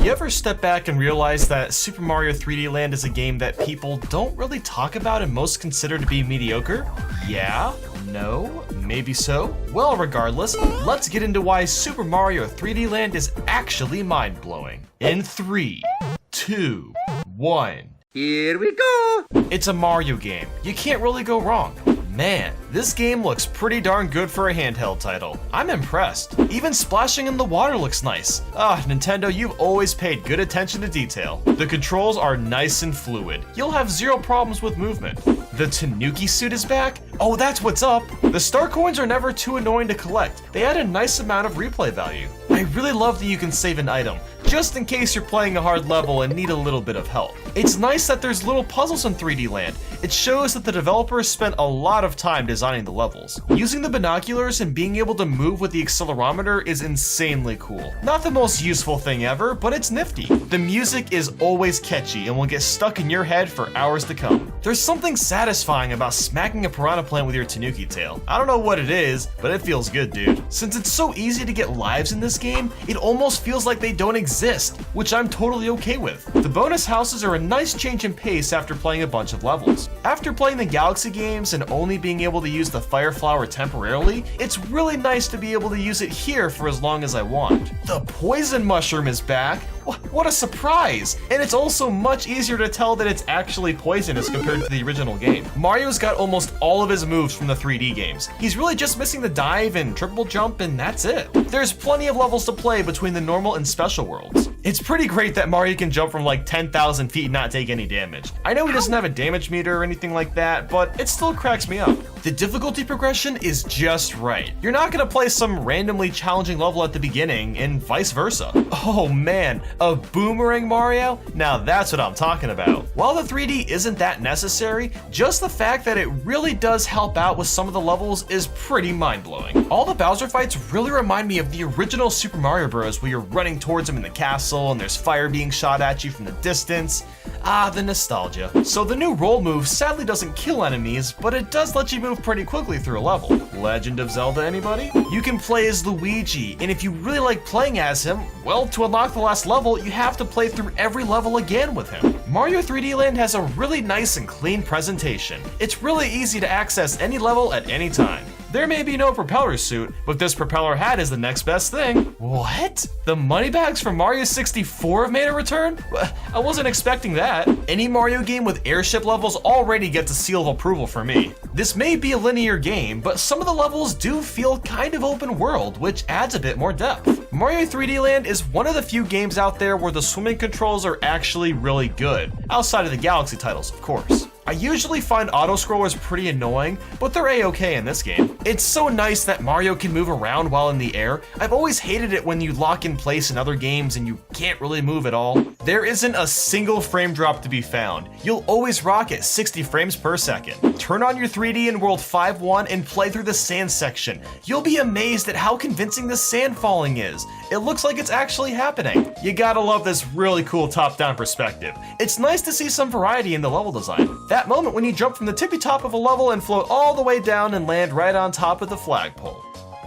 You ever step back and realize that Super Mario 3D Land is a game that people don't really talk about and most consider to be mediocre? Yeah? No? Maybe so? Well, regardless, let's get into why Super Mario 3D Land is actually mind-blowing. In 3, 2, 1. Here we go! It's a Mario game. You can't really go wrong. Man, this game looks pretty darn good for a handheld title. I'm impressed. Even splashing in the water looks nice. Nintendo, you've always paid good attention to detail. The controls are nice and fluid. You'll have zero problems with movement. The Tanuki suit is back? Oh, that's what's up. The star coins are never too annoying to collect. They add a nice amount of replay value. I really love that you can save an item, just in case you're playing a hard level and need a little bit of help. It's nice that there's little puzzles in 3D Land. It shows that the developers spent a lot of time designing the levels. Using the binoculars and being able to move with the accelerometer is insanely cool. Not the most useful thing ever, but it's nifty. The music is always catchy and will get stuck in your head for hours to come. There's something satisfying about smacking a piranha plant with your Tanuki tail. I don't know what it is, but it feels good, dude. Since it's so easy to get lives in this game, it almost feels like they don't exist, which I'm totally okay with. The bonus houses are a nice change in pace after playing a bunch of levels. After playing the Galaxy games and only being able to use the Fire Flower temporarily, it's really nice to be able to use it here for as long as I want. The Poison Mushroom is back. What a surprise! And it's also much easier to tell that it's actually poisonous compared to the original game. Mario's got almost all of his moves from the 3D games. He's really just missing the dive and triple jump, and that's it. There's plenty of levels to play between the normal and special worlds. It's pretty great that Mario can jump from like 10,000 feet and not take any damage. I know he doesn't have a damage meter or anything like that, but it still cracks me up. The difficulty progression is just right. You're not gonna play some randomly challenging level at the beginning and vice versa. Oh man, a boomerang Mario? Now that's what I'm talking about. While the 3D isn't that necessary, just the fact that it really does help out with some of the levels is pretty mind-blowing. All the Bowser fights really remind me of the original Super Mario Bros. Where you're running towards him in the castle and there's fire being shot at you from the distance. The nostalgia. So the new roll move sadly doesn't kill enemies, but it does let you move pretty quickly through a level. Legend of Zelda, anybody? You can play as Luigi, and if you really like playing as him, well, to unlock the last level, you have to play through every level again with him. Mario 3D Land has a really nice and clean presentation. It's really easy to access any level at any time. There may be no propeller suit, but this propeller hat is the next best thing. What? The moneybags from Mario 64 have made a return? I wasn't expecting that. Any Mario game with airship levels already gets a seal of approval for me. This may be a linear game, but some of the levels do feel kind of open world, which adds a bit more depth. Mario 3D Land is one of the few games out there where the swimming controls are actually really good, outside of the Galaxy titles, of course. I usually find auto-scrollers pretty annoying, but they're a-okay in this game. It's so nice that Mario can move around while in the air. I've always hated it when you lock in place in other games and you can't really move at all. There isn't a single frame drop to be found. You'll always rock at 60 frames per second. Turn on your 3D in World 5.1 and play through the sand section. You'll be amazed at how convincing the sand falling is. It looks like it's actually happening. You gotta love this really cool top-down perspective. It's nice to see some variety in the level design. That moment when you jump from the tippy top of a level and float all the way down and land right on top of the flagpole.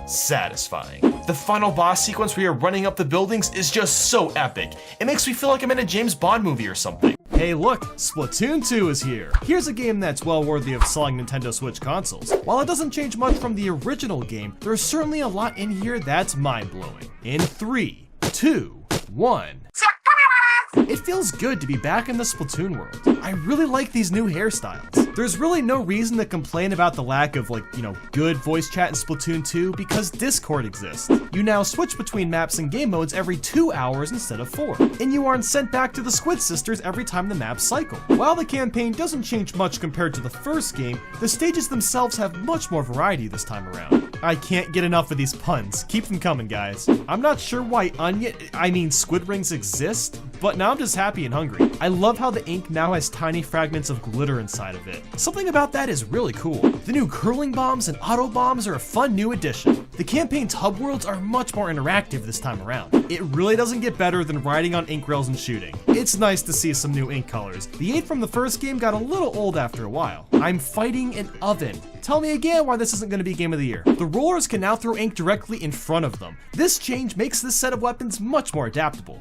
Satisfying. The final boss sequence where you're running up the buildings is just so epic. It makes me feel like I'm in a James Bond movie or something. Hey look, Splatoon 2 is here. Here's a game that's well worthy of selling Nintendo Switch consoles. While it doesn't change much from the original game, there's certainly a lot in here that's mind-blowing. In 3, 2, 1. It feels good to be back in the Splatoon world. I really like these new hairstyles. There's really no reason to complain about the lack of good voice chat in Splatoon 2 because Discord exists. You now switch between maps and game modes every 2 hours instead of 4, and you aren't sent back to the Squid Sisters every time the maps cycle. While the campaign doesn't change much compared to the first game, the stages themselves have much more variety this time around. I can't get enough of these puns. Keep them coming, guys. I'm not sure why squid rings exist, but now I'm just happy and hungry. I love how the ink now has tiny fragments of glitter inside of it. Something about that is really cool. The new curling bombs and auto bombs are a fun new addition. The campaign's hub worlds are much more interactive this time around. It really doesn't get better than riding on ink rails and shooting. It's nice to see some new ink colors. The 8 from the first game got a little old after a while. I'm fighting an oven. Tell me again why this isn't going to be Game of the Year. The rollers can now throw ink directly in front of them. This change makes this set of weapons much more adaptable.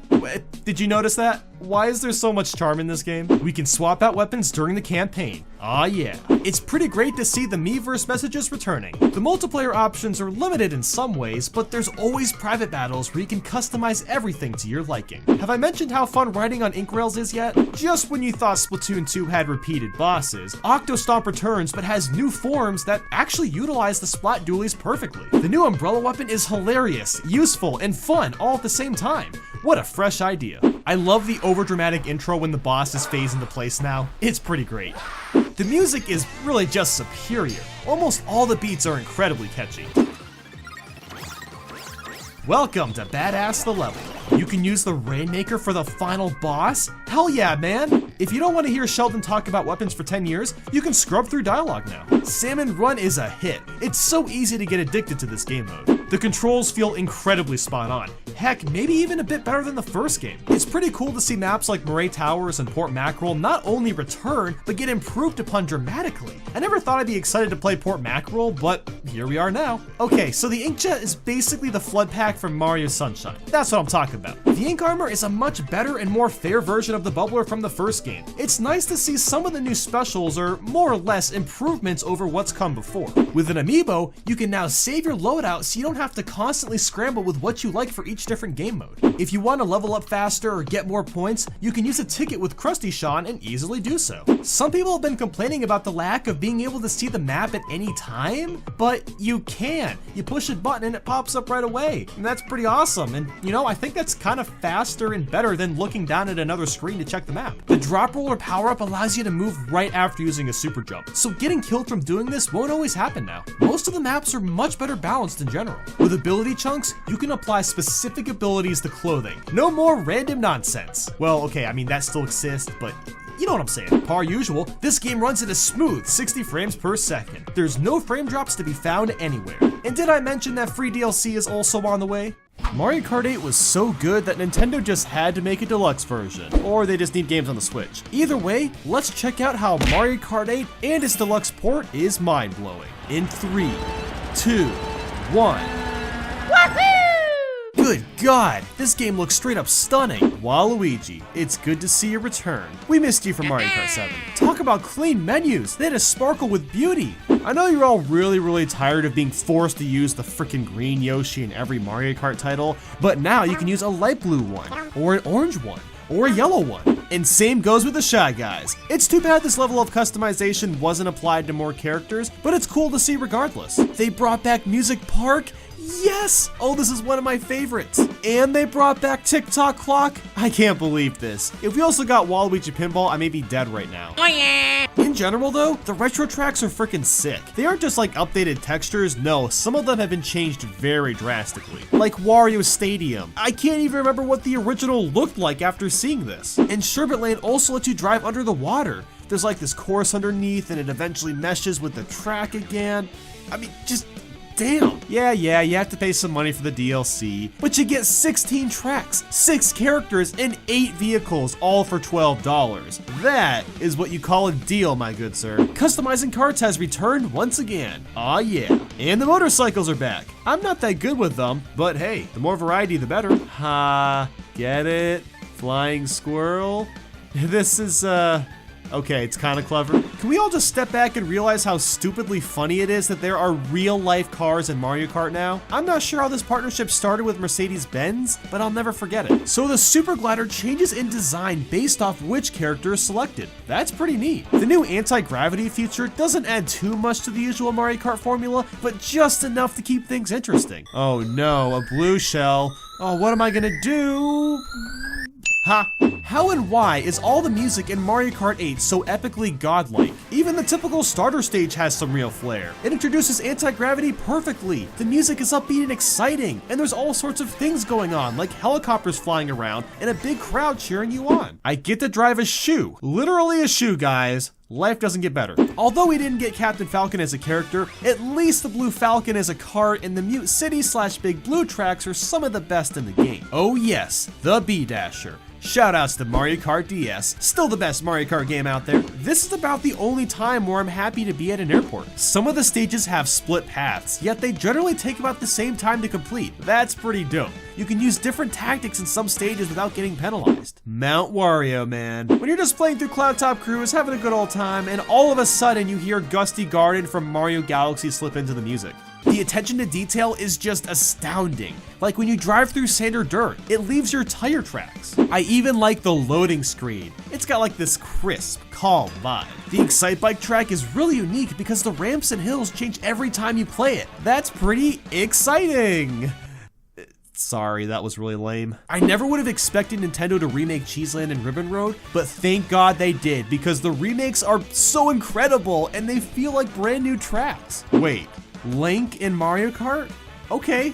Did you notice that? Why is there so much charm in this game? We can swap out weapons during the campaign. Ah yeah. It's pretty great to see the Miiverse messages returning. The multiplayer options are limited in some ways, but there's always private battles where you can customize everything to your liking. Have I mentioned how fun riding on ink rails is yet? Just when you thought Splatoon 2 had repeated bosses, Octostomp returns but has new forms that actually utilize the Splat dualies perfectly. The new umbrella weapon is hilarious, useful, and fun all at the same time. What a fresh idea. I love the overdramatic intro when the bosses phase into place now. It's pretty great. The music is really just superior. Almost all the beats are incredibly catchy. Welcome to Badass the Level. You can use the Rainmaker for the final boss? Hell yeah, man! If you don't want to hear Sheldon talk about weapons for 10 years, you can scrub through dialogue now. Salmon Run is a hit. It's so easy to get addicted to this game mode. The controls feel incredibly spot on. Heck, maybe even a bit better than the first game. It's pretty cool to see maps like Murray Towers and Port Mackerel not only return, but get improved upon dramatically. I never thought I'd be excited to play Port Mackerel, but here we are now. Okay, so the Inkjet is basically the flood pack from Mario Sunshine. That's what I'm talking about. The Ink Armor is a much better and more fair version of the Bubbler from the first game. It's nice to see some of the new specials are more or less improvements over what's come before. With an amiibo, you can now save your loadout so you don't have to constantly scramble with what you like for each different game mode. If you want to level up faster or get more points, you can use a ticket with Krusty Sean and easily do so. Some people have been complaining about the lack of being able to see the map at any time, but you can. You push a button and it pops up right away, and that's pretty awesome. And you know, I think that's kind of faster and better than looking down at another screen to check the map. The drop roller power-up allows you to move right after using a super jump, so getting killed from doing this won't always happen now. Most of the maps are much better balanced in general. With ability chunks, you can apply specific abilities to clothing. No more random nonsense. Well, okay, I mean that still exists, but you know what I'm saying. Per usual, this game runs at a smooth 60 frames per second. There's no frame drops to be found anywhere. And did I mention that free DLC is also on the way? Mario Kart 8 was so good that Nintendo just had to make a deluxe version, or they just need games on the Switch. Either way, let's check out how Mario Kart 8 and its deluxe port is mind-blowing. In 3, 2, 1. Woohoo! Good God, this game looks straight up stunning. Waluigi, it's good to see your return. We missed you from Mario Kart 7. Talk about clean menus, they had a sparkle with beauty. I know you're all really tired of being forced to use the frickin' green Yoshi in every Mario Kart title, but now you can use a light blue one, or an orange one, or a yellow one. And same goes with the Shy Guys. It's too bad this level of customization wasn't applied to more characters, but it's cool to see regardless. They brought back Music Park. Yes! Oh, this is one of my favorites. And they brought back TikTok Clock. I can't believe this. If we also got Waluigi Pinball, I may be dead right now. Oh yeah! In general though, the retro tracks are freaking sick. They aren't just like updated textures, no, some of them have been changed very drastically. Like Wario Stadium. I can't even remember what the original looked like after seeing this. And Sherbet Lane also lets you drive under the water. There's like this course underneath and it eventually meshes with the track again. I mean, just damn. Yeah, you have to pay some money for the DLC, but you get 16 tracks, 6 characters, and 8 vehicles, all for $12. That is what you call a deal, my good sir. Customizing karts has returned once again. Aw yeah. And the motorcycles are back. I'm not that good with them, but hey, the more variety, the better. Ha, get it? Flying squirrel? This is, okay, it's kind of clever. Can we all just step back and realize how stupidly funny it is that there are real-life cars in Mario Kart now? I'm not sure how this partnership started with Mercedes-Benz, but I'll never forget it. So the Super Glider changes in design based off which character is selected. That's pretty neat. The new anti-gravity feature doesn't add too much to the usual Mario Kart formula, but just enough to keep things interesting. Oh no, a blue shell. Oh, what am I gonna do? Ha! How and why is all the music in Mario Kart 8 so epically godlike? Even the typical starter stage has some real flair. It introduces anti-gravity perfectly. The music is upbeat and exciting, and there's all sorts of things going on, like helicopters flying around and a big crowd cheering you on. I get to drive a shoe. Literally a shoe, guys. life doesn't get better. Although we didn't get Captain Falcon as a character, at least the Blue Falcon as a Kart and the Mute City / Big Blue tracks are some of the best in the game. Oh yes, the B-Dasher. Shoutouts to Mario Kart DS, still the best Mario Kart game out there. This is about the only time where I'm happy to be at an airport. Some of the stages have split paths, yet they generally take about the same time to complete. That's pretty dope. You can use different tactics in some stages without getting penalized. Mount Wario, man. When you're just playing through Cloud Top Cruise, having a good old time, and all of a sudden you hear Gusty Garden from Mario Galaxy slip into the music. The attention to detail is just astounding. Like when you drive through sand or dirt, it leaves your tire tracks. I even like the loading screen. It's got like this crisp, calm vibe. The Excite Bike track is really unique because the ramps and hills change every time you play it. That's pretty exciting. Sorry, that was really lame. I never would have expected Nintendo to remake Cheeseland and Ribbon Road, but thank God they did because the remakes are so incredible and they feel like brand new tracks. Wait. Link in Mario Kart? Okay,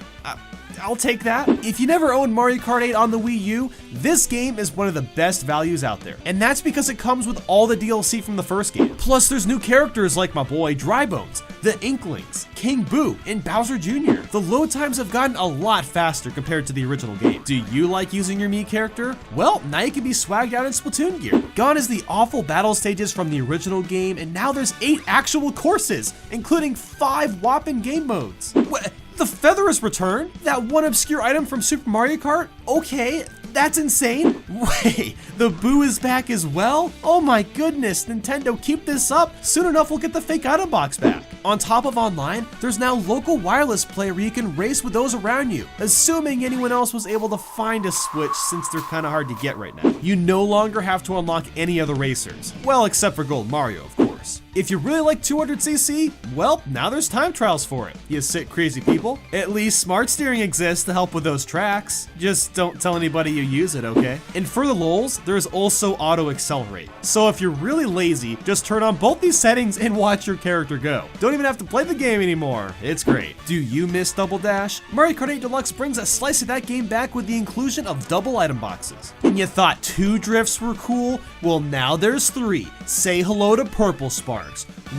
I'll take that. If you never owned Mario Kart 8 on the Wii U, this game is one of the best values out there. And that's because it comes with all the DLC from the first game. Plus there's new characters like my boy Drybones, the Inklings, King Boo, and Bowser Jr. The load times have gotten a lot faster compared to the original game. Do you like using your Mii character? Well, now you can be swagged out in Splatoon gear. Gone is the awful battle stages from the original game, and now there's 8 actual courses, including 5 whopping game modes. What? The feather is returned? That one obscure item from Super Mario Kart? Okay, that's insane. Wait, the Boo is back as well? Oh my goodness, Nintendo, keep this up. Soon enough, we'll get the fake item box back. On top of online, there's now local wireless play where you can race with those around you, assuming anyone else was able to find a Switch since they're kind of hard to get right now. You no longer have to unlock any other racers. Well, except for Gold Mario, of course. If you really like 200cc, well, now there's time trials for it. You sick, crazy people. At least Smart Steering exists to help with those tracks. Just don't tell anybody you use it, okay? And for the lols, there's also Auto Accelerate. So if you're really lazy, just turn on both these settings and watch your character go. Don't even have to play the game anymore. It's great. Do you miss Double Dash? Mario Kart 8 Deluxe brings a slice of that game back with the inclusion of double item boxes. And you thought 2 drifts were cool? Well, now there's 3. Say hello to Purple Sparks.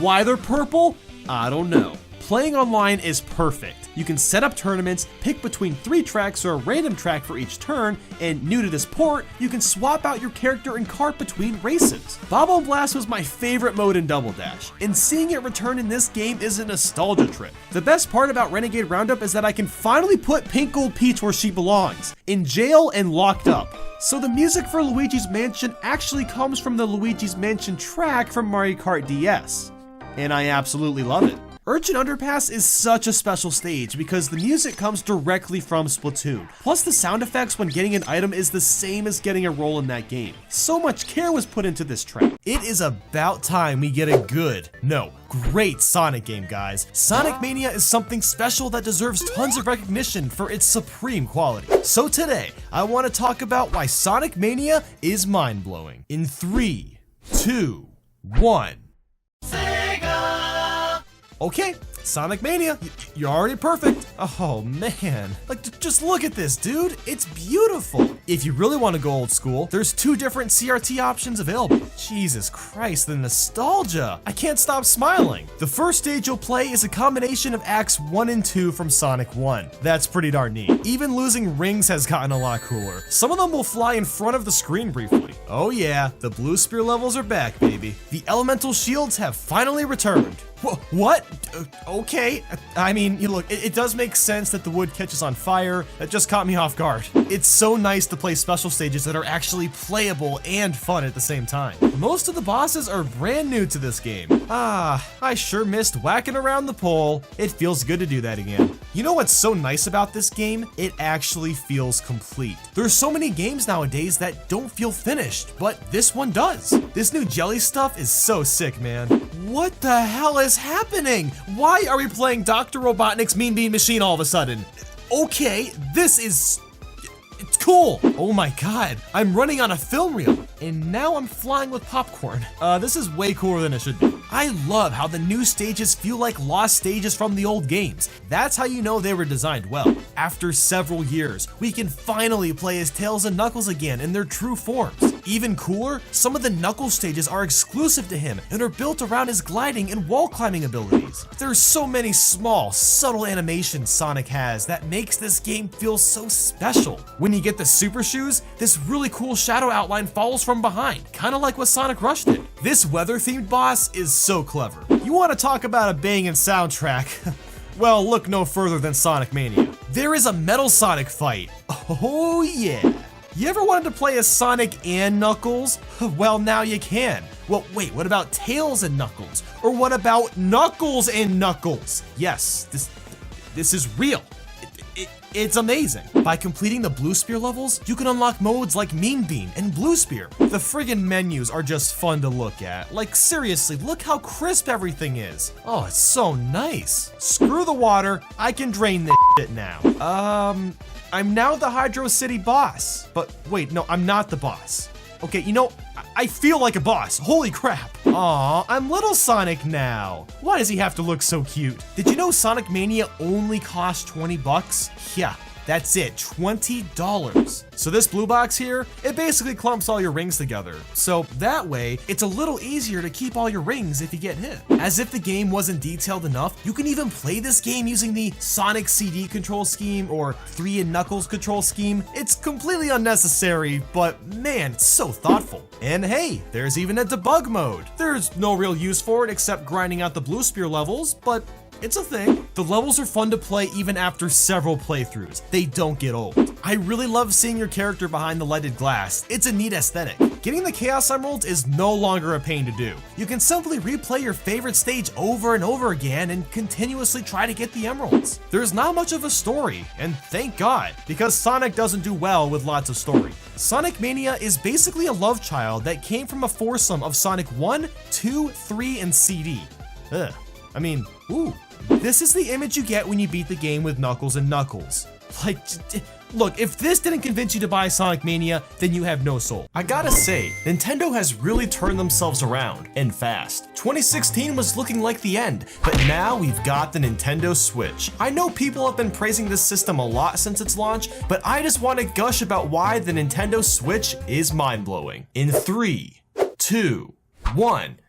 Why they're purple? I don't know. Playing online is perfect. You can set up tournaments, pick between 3 tracks or a random track for each turn, and new to this port, you can swap out your character and kart between races. Bob on Blast was my favorite mode in Double Dash, and seeing it return in this game is a nostalgia trip. The best part about Renegade Roundup is that I can finally put Pink Gold Peach where she belongs, in jail and locked up. So the music for Luigi's Mansion actually comes from the Luigi's Mansion track from Mario Kart DS, and I absolutely love it. Urchin Underpass is such a special stage because the music comes directly from Splatoon. Plus the sound effects when getting an item is the same as getting a roll in that game. So much care was put into this track. It is about time we get a good, no, great Sonic game, guys. Sonic Mania is something special that deserves tons of recognition for its supreme quality. So today, I want to talk about why Sonic Mania is mind-blowing. In 3, 2, 1. Okay, Sonic Mania, you're already perfect. Oh man, like just look at this, dude. It's beautiful. If you really want to go old school, there's 2 different CRT options available. Jesus Christ, the nostalgia. I can't stop smiling. The first stage you'll play is a combination of acts 1 and 2 from Sonic 1. That's pretty darn neat. Even losing rings has gotten a lot cooler. Some of them will fly in front of the screen briefly. Oh yeah, the blue spear levels are back, baby. The elemental shields have finally returned. What? Okay. I mean, look, it does make sense that the wood catches on fire. That just caught me off guard. It's so nice to play special stages that are actually playable and fun at the same time. Most of the bosses are brand new to this game. I sure missed whacking around the pole. It feels good to do that again. You know what's so nice about this game? It actually feels complete. There's so many games nowadays that don't feel finished, but this one does. This new jelly stuff is so sick, man. What the hell is happening? Why are we playing Dr. Robotnik's Mean Bean Machine all of a sudden? Okay, it's cool. Oh my god, I'm running on a film reel, and now I'm flying with popcorn. This is way cooler than it should be. I love how the new stages feel like lost stages from the old games. That's how you know they were designed well. After several years, we can finally play as Tails and Knuckles again in their true forms. even cooler, some of the Knuckles stages are exclusive to him and are built around his gliding and wall climbing abilities. There's so many small, subtle animations Sonic has that makes this game feel so special. When you get the Super Shoes, this really cool shadow outline follows from behind, kind of like what Sonic Rush did. This weather-themed boss is so clever. You want to talk about a banging soundtrack? Well, look no further than Sonic Mania. There is a Metal Sonic fight. Oh yeah. You ever wanted to play as Sonic and Knuckles? Well, now you can. Well, wait, what about Tails and Knuckles? Or what about Knuckles and Knuckles? Yes, this is real. It's amazing. By completing the Blue Spear levels, you can unlock modes like Mean Bean and Blue Spear. The friggin' menus are just fun to look at. Like seriously, look how crisp everything is. Oh, it's so nice. Screw the water, I can drain this shit now. I'm now the Hydro City boss. But wait, no, I'm not the boss. Okay, you know, I feel like a boss. Holy crap. Aw, I'm Little Sonic now. Why does he have to look so cute? Did you know Sonic Mania only costs 20 bucks? Yeah, that's it, $20. So this blue box here, it basically clumps all your rings together. So that way, it's a little easier to keep all your rings if you get hit. As if the game wasn't detailed enough, you can even play this game using the Sonic CD control scheme or 3 and Knuckles control scheme. It's completely unnecessary, but man, it's so thoughtful. And hey, there's even a debug mode. There's no real use for it except grinding out the Blue Spear levels, but it's a thing. The levels are fun to play even after several playthroughs. They don't get old. I really love seeing your character behind the lighted glass. It's a neat aesthetic. Getting the Chaos Emeralds is no longer a pain to do. You can simply replay your favorite stage over and over again and continuously try to get the emeralds. There's not much of a story, and thank God, because Sonic doesn't do well with lots of story. Sonic Mania is basically a love child that came from a foursome of Sonic 1, 2, 3, and CD. Ugh. I mean, ooh. This is the image you get when you beat the game with Knuckles and Knuckles. Like, look, if this didn't convince you to buy Sonic Mania, then you have no soul. I gotta say, Nintendo has really turned themselves around, and fast. 2016 was looking like the end, but now we've got the Nintendo Switch. I know people have been praising this system a lot since its launch, but I just want to gush about why the Nintendo Switch is mind-blowing. In 3, 2, 1.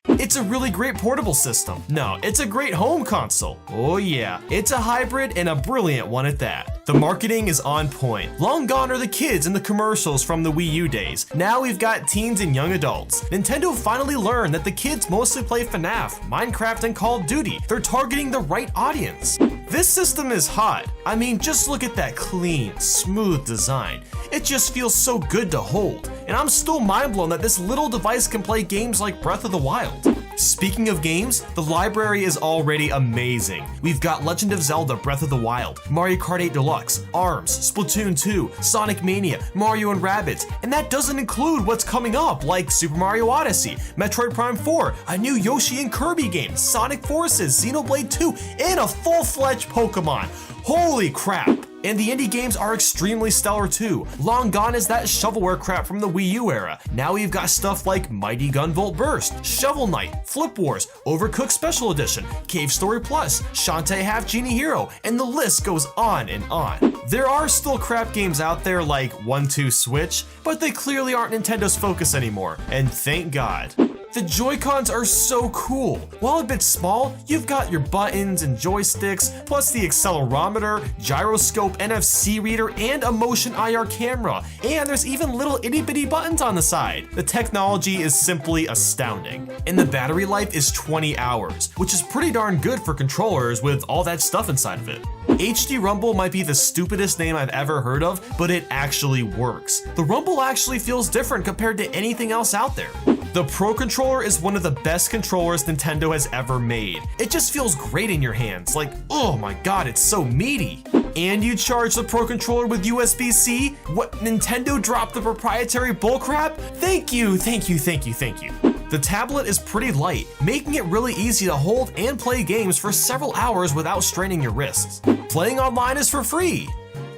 It's a really great portable system. No, it's a great home console. Oh yeah, it's a hybrid and a brilliant one at that. The marketing is on point. Long gone are the kids in the commercials from the Wii U days. Now we've got teens and young adults. Nintendo finally learned that the kids mostly play FNAF, Minecraft, and Call of Duty. They're targeting the right audience. This system is hot. I mean, just look at that clean, smooth design. It just feels so good to hold. And I'm still mind blown that this little device can play games like Breath of the Wild. Speaking of games, the library is already amazing. We've got Legend of Zelda Breath of the Wild, Mario Kart 8 Deluxe, ARMS, Splatoon 2, Sonic Mania, Mario and Rabbids, and that doesn't include what's coming up like Super Mario Odyssey, Metroid Prime 4, a new Yoshi and Kirby game, Sonic Forces, Xenoblade 2, and a full-fledged Pokemon. Holy crap! And the indie games are extremely stellar too. Long gone is that shovelware crap from the Wii U era. Now we've got stuff like Mighty Gunvolt Burst, Shovel Knight, Flip Wars, Overcooked Special Edition, Cave Story Plus, Shantae Half Genie Hero, and the list goes on and on. There are still crap games out there like 1-2 Switch, but they clearly aren't Nintendo's focus anymore, and thank God. The Joy-Cons are so cool. While a bit small, you've got your buttons and joysticks, plus the accelerometer, gyroscope, NFC reader, and a motion IR camera. And there's even little itty-bitty buttons on the side. The technology is simply astounding. And the battery life is 20 hours, which is pretty darn good for controllers with all that stuff inside of it. HD Rumble might be the stupidest name I've ever heard of, but it actually works. The Rumble actually feels different compared to anything else out there. The Pro Controller is one of the best controllers Nintendo has ever made. It just feels great in your hands, like, oh my god, it's so meaty. And you charge the Pro Controller with USB-C? What, Nintendo dropped the proprietary bullcrap? Thank you, thank you, thank you, thank you. The tablet is pretty light, making it really easy to hold and play games for several hours without straining your wrists. Playing online is for free.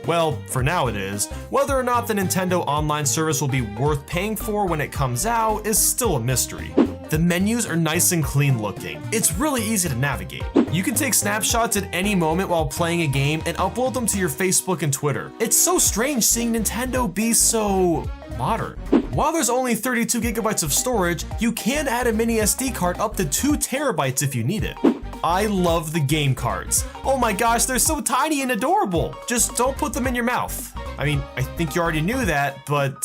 Well, for now it is. Whether or not the Nintendo Online service will be worth paying for when it comes out is still a mystery. The menus are nice and clean looking. It's really easy to navigate. You can take snapshots at any moment while playing a game and upload them to your Facebook and Twitter. It's so strange seeing Nintendo be so modern. While there's only 32 gigabytes of storage, you can add a mini SD card up to 2 terabytes if you need it. I love the game cards. Oh my gosh, they're so tiny and adorable. Just don't put them in your mouth. I mean, I think you already knew that, but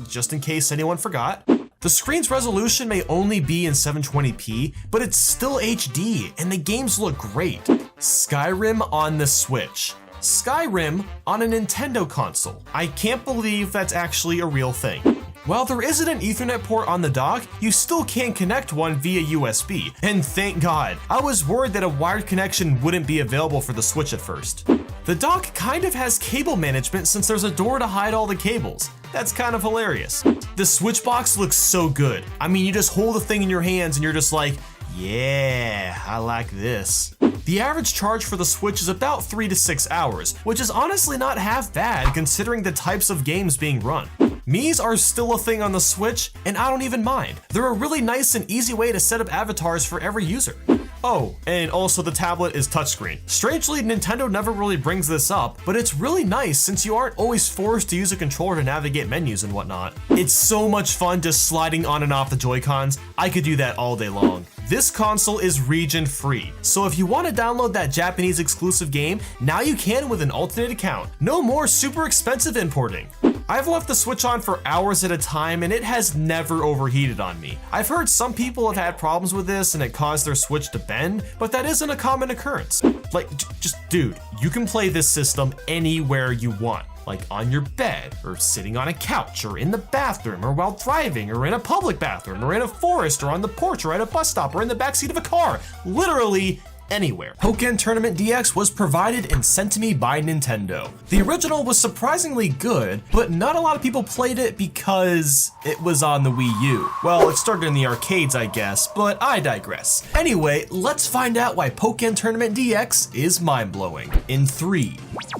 just in case anyone forgot. The screen's resolution may only be in 720p, but it's still HD and the games look great. Skyrim on the Switch. Skyrim on a Nintendo console. I can't believe that's actually a real thing. While there isn't an Ethernet port on the dock, you still can connect one via USB, and thank God. I was worried that a wired connection wouldn't be available for the Switch at first. The dock kind of has cable management since there's a door to hide all the cables. That's kind of hilarious. The Switch box looks so good. I mean, you just hold the thing in your hands and you're just like, yeah, I like this. The average charge for the Switch is about 3 to 6 hours, which is honestly not half bad considering the types of games being run. Miis are still a thing on the Switch, and I don't even mind. They're a really nice and easy way to set up avatars for every user. Oh, and also the tablet is touchscreen. Strangely, Nintendo never really brings this up, but it's really nice since you aren't always forced to use a controller to navigate menus and whatnot. It's so much fun just sliding on and off the Joy-Cons. I could do that all day long. This console is region free, so if you want to download that Japanese exclusive game, now you can with an alternate account. No more super expensive importing. I've left the Switch on for hours at a time and it has never overheated on me. I've heard some people have had problems with this and it caused their Switch to bend, but that isn't a common occurrence. Like, just dude, you can play this system anywhere you want. Like on your bed, or sitting on a couch, or in the bathroom, or while driving, or in a public bathroom, or in a forest, or on the porch, or at a bus stop, or in the backseat of a car. Literally anywhere. Pokken Tournament DX was provided and sent to me by Nintendo. The original was surprisingly good, but not a lot of people played it because it was on the Wii U. Well, it started in the arcades, I guess, but I digress. Anyway, let's find out why Pokken Tournament DX is mind-blowing. In 3,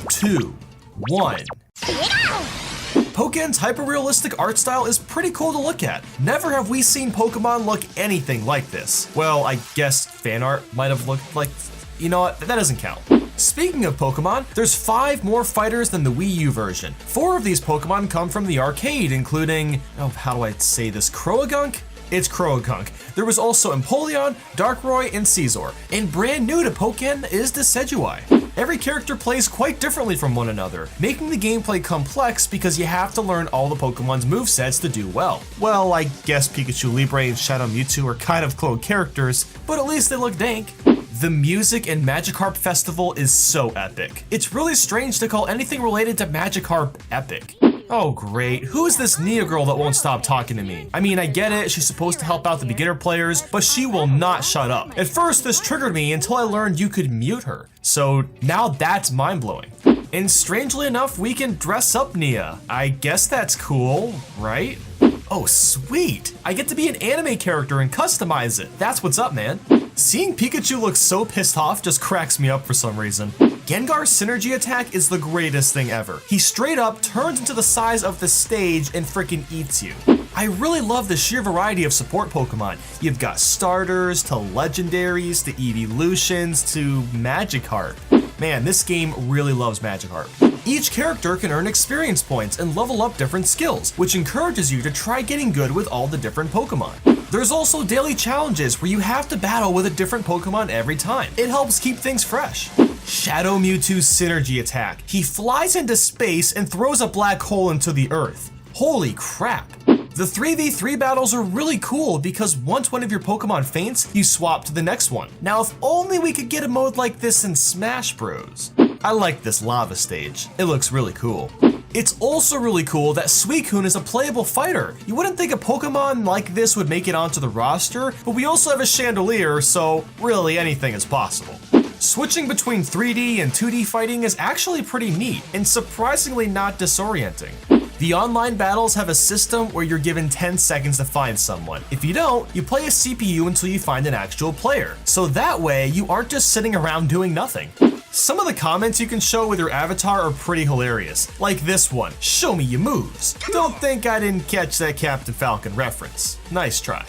2, 1. Pokken's hyper-realistic art style is pretty cool to look at. Never have we seen Pokemon look anything like this. Well, I guess fan art might have looked like, you know what, that doesn't count. Speaking of Pokemon, there's 5 more fighters than the Wii U version. 4 of these Pokemon come from the arcade, including, oh, how do I say this, Croagunk? It's Croagunk. There was also Empoleon, Darkroy, and Caesar. And brand new to Pokken is Decidueye. Every character plays quite differently from one another, making the gameplay complex because you have to learn all the Pokemon's movesets to do well. Well, I guess Pikachu, Libre, and Shadow Mewtwo are kind of clone characters, but at least they look dank. The music in Magikarp Festival is so epic. It's really strange to call anything related to Magikarp epic. Oh great, who is this Nia girl that won't stop talking to me? I mean, I get it, she's supposed to help out the beginner players, but she will not shut up. At first, this triggered me until I learned you could mute her. So now that's mind-blowing. And strangely enough, we can dress up Nia. I guess that's cool, right? Oh sweet, I get to be an anime character and customize it. That's what's up, man. Seeing Pikachu look so pissed off just cracks me up for some reason. Gengar's synergy attack is the greatest thing ever. He straight up turns into the size of the stage and freaking eats you. I really love the sheer variety of support Pokemon. You've got starters, to legendaries, to evolutions, to Magikarp. Man, this game really loves Magikarp. Each character can earn experience points and level up different skills, which encourages you to try getting good with all the different Pokemon. There's also daily challenges where you have to battle with a different Pokemon every time. It helps keep things fresh. Shadow Mewtwo's synergy attack. He flies into space and throws a black hole into the earth. Holy crap. The 3v3 battles are really cool because once one of your Pokemon faints, you swap to the next one. Now, if only we could get a mode like this in Smash Bros. I like this lava stage. It looks really cool. It's also really cool that Suicune is a playable fighter. You wouldn't think a Pokemon like this would make it onto the roster, but we also have a Chandelier, so really anything is possible. Switching between 3D and 2D fighting is actually pretty neat and surprisingly not disorienting. The online battles have a system where you're given 10 seconds to find someone. If you don't, you play a CPU until you find an actual player. So that way, you aren't just sitting around doing nothing. Some of the comments you can show with your avatar are pretty hilarious, like this one, "Show me your moves." Don't think I didn't catch that Captain Falcon reference. Nice try.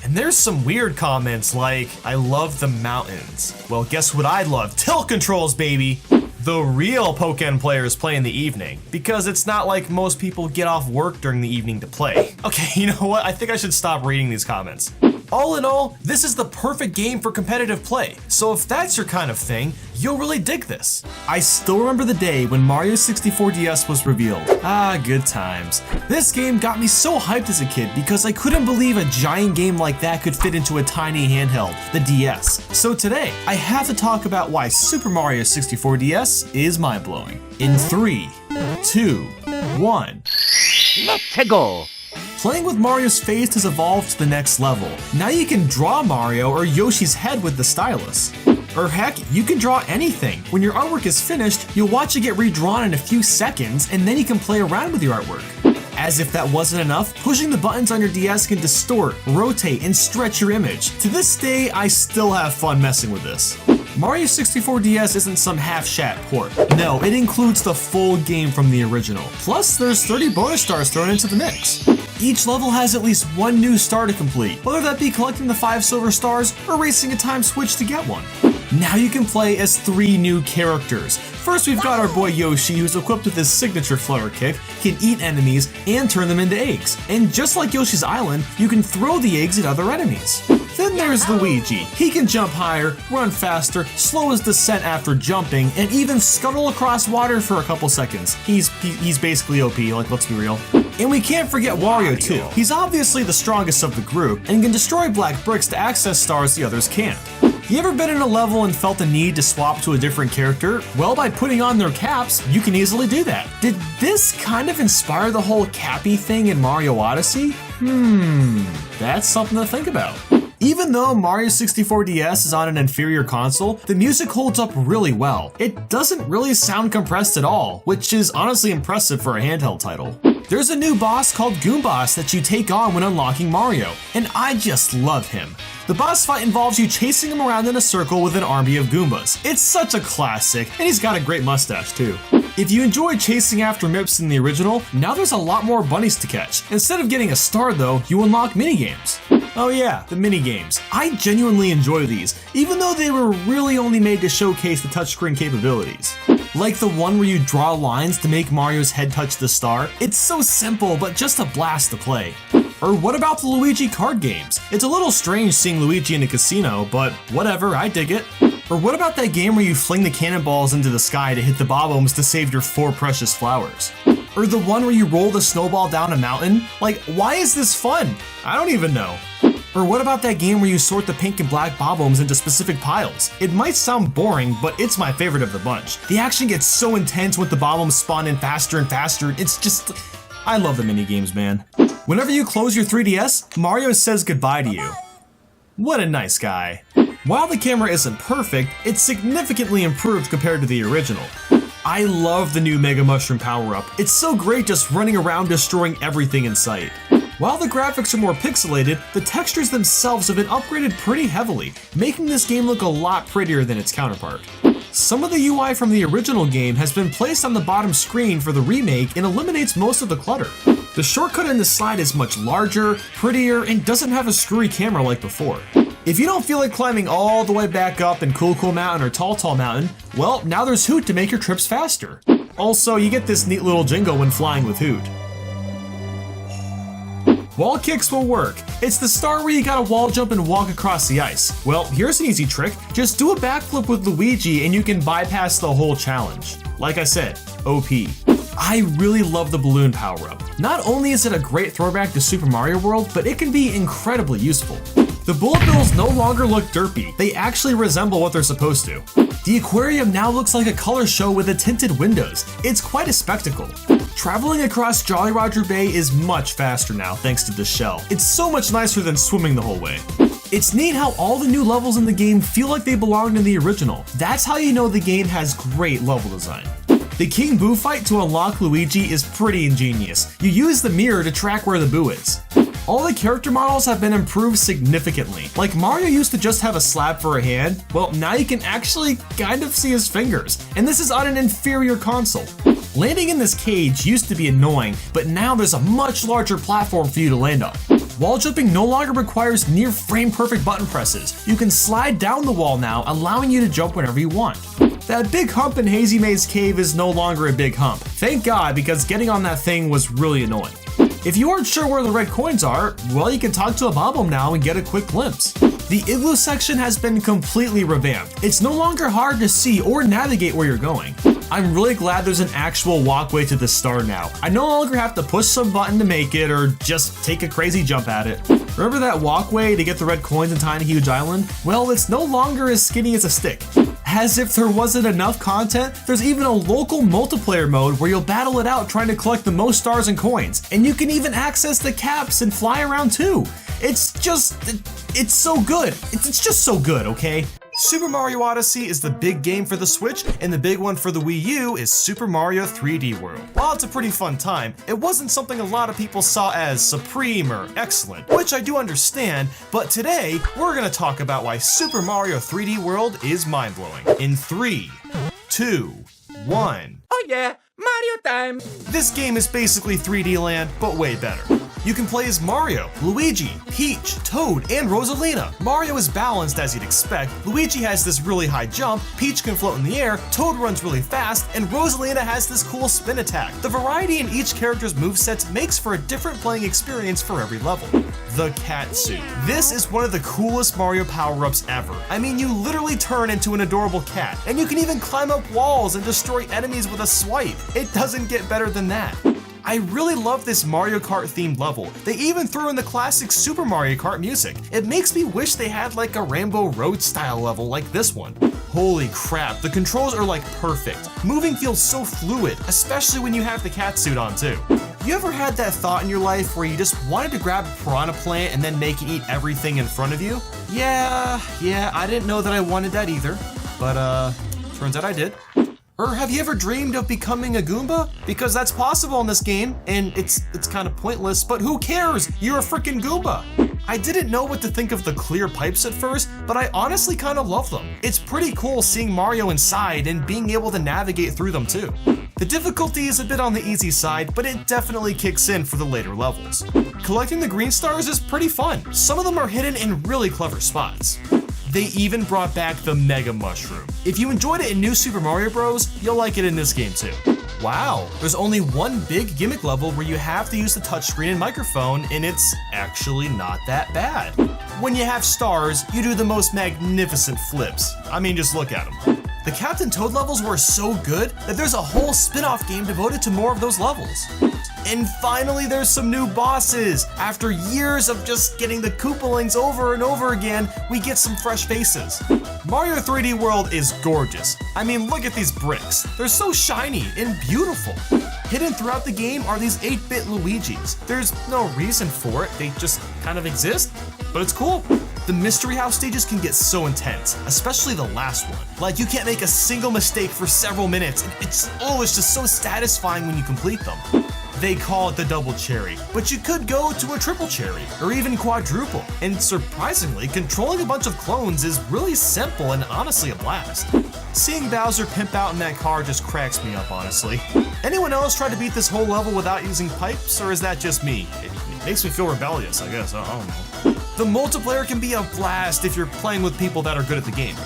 And And there's some weird comments like, I love the mountains. Well, guess what I love? Tilt controls, baby! The real Pokken players play in the evening, because it's not like most people get off work during the evening to play. Okay, you know what? I think I should stop reading these comments. All in all, this is the perfect game for competitive play, so if that's your kind of thing, you'll really dig this. I still remember the day when Mario 64 DS was revealed. Ah, good times. This game got me so hyped as a kid because I couldn't believe a giant game like that could fit into a tiny handheld, the DS. So today, I have to talk about why Super Mario 64 DS is mind-blowing. In 3, 2, 1. Let's go! Playing with Mario's face has evolved to the next level. Now you can draw Mario or Yoshi's head with the stylus. Or heck, you can draw anything. When your artwork is finished, you'll watch it get redrawn in a few seconds, and then you can play around with your artwork. As if that wasn't enough, pushing the buttons on your DS can distort, rotate, and stretch your image. To this day, I still have fun messing with this. Mario 64 DS isn't some half-shat port. No, it includes the full game from the original. Plus, there's 30 bonus stars thrown into the mix. Each level has at least one new star to complete, whether that be collecting the 5 silver stars or racing a time switch to get one. Now you can play as 3 new characters. First, we've got our boy Yoshi, who's equipped with his signature flower kick, can eat enemies, and turn them into eggs. And just like Yoshi's Island, you can throw the eggs at other enemies. Then there's Luigi. He can jump higher, run faster, slow his descent after jumping, and even scuttle across water for a couple seconds. He's basically OP, like, let's be real. And we can't forget Wario too. He's obviously the strongest of the group, and can destroy black bricks to access stars the others can't. You ever been in a level and felt the need to swap to a different character? Well, by putting on their caps, you can easily do that. Did this kind of inspire the whole cappy thing in Mario Odyssey? That's something to think about. Even though Mario 64 DS is on an inferior console, the music holds up really well. It doesn't really sound compressed at all, which is honestly impressive for a handheld title. There's a new boss called Goomboss that you take on when unlocking Mario, and I just love him. The boss fight involves you chasing him around in a circle with an army of Goombas. It's such a classic, and he's got a great mustache too. If you enjoyed chasing after Mips in the original, now there's a lot more bunnies to catch. Instead of getting a star though, you unlock minigames. Oh yeah, the minigames. I genuinely enjoy these, even though they were really only made to showcase the touchscreen capabilities. Like the one where you draw lines to make Mario's head touch the star. It's so simple, but just a blast to play. Or what about the Luigi card games? It's a little strange seeing Luigi in a casino, but whatever, I dig it. Or what about that game where you fling the cannonballs into the sky to hit the bob-ombs to save your 4 precious flowers? Or the one where you roll the snowball down a mountain? Like, why is this fun? I don't even know. Or what about that game where you sort the pink and black bob-ombs into specific piles? It might sound boring, but it's my favorite of the bunch. The action gets so intense with the bob-ombs spawn in faster and faster, it's just... I love the minigames, man. Whenever you close your 3DS, Mario says goodbye to you. What a nice guy. While the camera isn't perfect, it's significantly improved compared to the original. I love the new Mega Mushroom power-up. It's so great just running around destroying everything in sight. While the graphics are more pixelated, the textures themselves have been upgraded pretty heavily, making this game look a lot prettier than its counterpart. Some of the UI from the original game has been placed on the bottom screen for the remake and eliminates most of the clutter. The shortcut in this slide is much larger, prettier, and doesn't have a screwy camera like before. If you don't feel like climbing all the way back up in Cool Cool Mountain or Tall Tall Mountain, well, now there's Hoot to make your trips faster. Also, you get this neat little jingle when flying with Hoot. Wall kicks will work. It's the star where you gotta wall jump and walk across the ice. Well, here's an easy trick. Just do a backflip with Luigi and you can bypass the whole challenge. Like I said, OP. I really love the balloon power-up. Not only is it a great throwback to Super Mario World, but it can be incredibly useful. The bullet bills no longer look derpy. They actually resemble what they're supposed to. The aquarium now looks like a color show with tinted windows. It's quite a spectacle. Traveling across Jolly Roger Bay is much faster now thanks to this shell. It's so much nicer than swimming the whole way. It's neat how all the new levels in the game feel like they belonged in the original. That's how you know the game has great level design. The King Boo fight to unlock Luigi is pretty ingenious. You use the mirror to track where the Boo is. All the character models have been improved significantly. Like Mario used to just have a slab for a hand, well now you can actually kind of see his fingers, and this is on an inferior console. Landing in this cage used to be annoying, but now there's a much larger platform for you to land on. Wall jumping no longer requires near frame perfect button presses. You can slide down the wall now, allowing you to jump whenever you want. That big hump in Hazy Maze Cave is no longer a big hump. Thank God, because getting on that thing was really annoying. If you aren't sure where the red coins are, well, you can talk to a Bob-omb now and get a quick glimpse. The igloo section has been completely revamped. It's no longer hard to see or navigate where you're going. I'm really glad there's an actual walkway to the star now. I no longer have to push some button to make it or just take a crazy jump at it. Remember that walkway to get the red coins in Tiny Huge Island? Well, it's no longer as skinny as a stick. As if there wasn't enough content, there's even a local multiplayer mode where you'll battle it out trying to collect the most stars and coins. And you can even access the caps and fly around too. It's so good. It's just so good, okay? Super Mario Odyssey is the big game for the Switch, and the big one for the Wii U is Super Mario 3D World. While it's a pretty fun time, it wasn't something a lot of people saw as supreme or excellent, which I do understand, but today, we're gonna talk about why Super Mario 3D World is mind-blowing. In 3, 2, 1. Oh yeah, Mario time! This game is basically 3D Land, but way better. You can play as Mario, Luigi, Peach, Toad, and Rosalina. Mario is balanced as you'd expect, Luigi has this really high jump, Peach can float in the air, Toad runs really fast, and Rosalina has this cool spin attack. The variety in each character's movesets makes for a different playing experience for every level. The cat suit. This is one of the coolest Mario power-ups ever. I mean, you literally turn into an adorable cat, and you can even climb up walls and destroy enemies with a swipe. It doesn't get better than that. I really love this Mario Kart themed level. They even threw in the classic Super Mario Kart music. It makes me wish they had like a Rainbow Road style level like this one. Holy crap, the controls are like perfect. Moving feels so fluid, especially when you have the cat suit on too. You ever had that thought in your life where you just wanted to grab a piranha plant and then make it eat everything in front of you? Yeah, I didn't know that I wanted that either, but turns out I did. Or have you ever dreamed of becoming a Goomba? Because that's possible in this game, and it's kind of pointless, but who cares? You're a freaking Goomba. I didn't know what to think of the clear pipes at first, but I honestly kind of love them. It's pretty cool seeing Mario inside and being able to navigate through them too. The difficulty is a bit on the easy side, but it definitely kicks in for the later levels. Collecting the green stars is pretty fun. Some of them are hidden in really clever spots. They even brought back the Mega Mushroom. If you enjoyed it in New Super Mario Bros., you'll like it in this game too. Wow, there's only one big gimmick level where you have to use the touchscreen and microphone, and it's actually not that bad. When you have stars, you do the most magnificent flips. I mean, just look at them. The Captain Toad levels were so good that there's a whole spin-off game devoted to more of those levels. And finally, there's some new bosses. After years of just getting the Koopalings over and over again, we get some fresh faces. Mario 3D World is gorgeous. I mean, look at these bricks. They're so shiny and beautiful. Hidden throughout the game are these 8-bit Luigis. There's no reason for it, they just kind of exist, but it's cool. The Mystery House stages can get so intense, especially the last one. Like, you can't make a single mistake for several minutes. It's just so satisfying when you complete them. They call it the double cherry, but you could go to a triple cherry, or even quadruple. And surprisingly, controlling a bunch of clones is really simple and honestly a blast. Seeing Bowser pimp out in that car just cracks me up, honestly. Anyone else try to beat this whole level without using pipes, or is that just me? It makes me feel rebellious, I guess, I don't know. The multiplayer can be a blast if you're playing with people that are good at the game.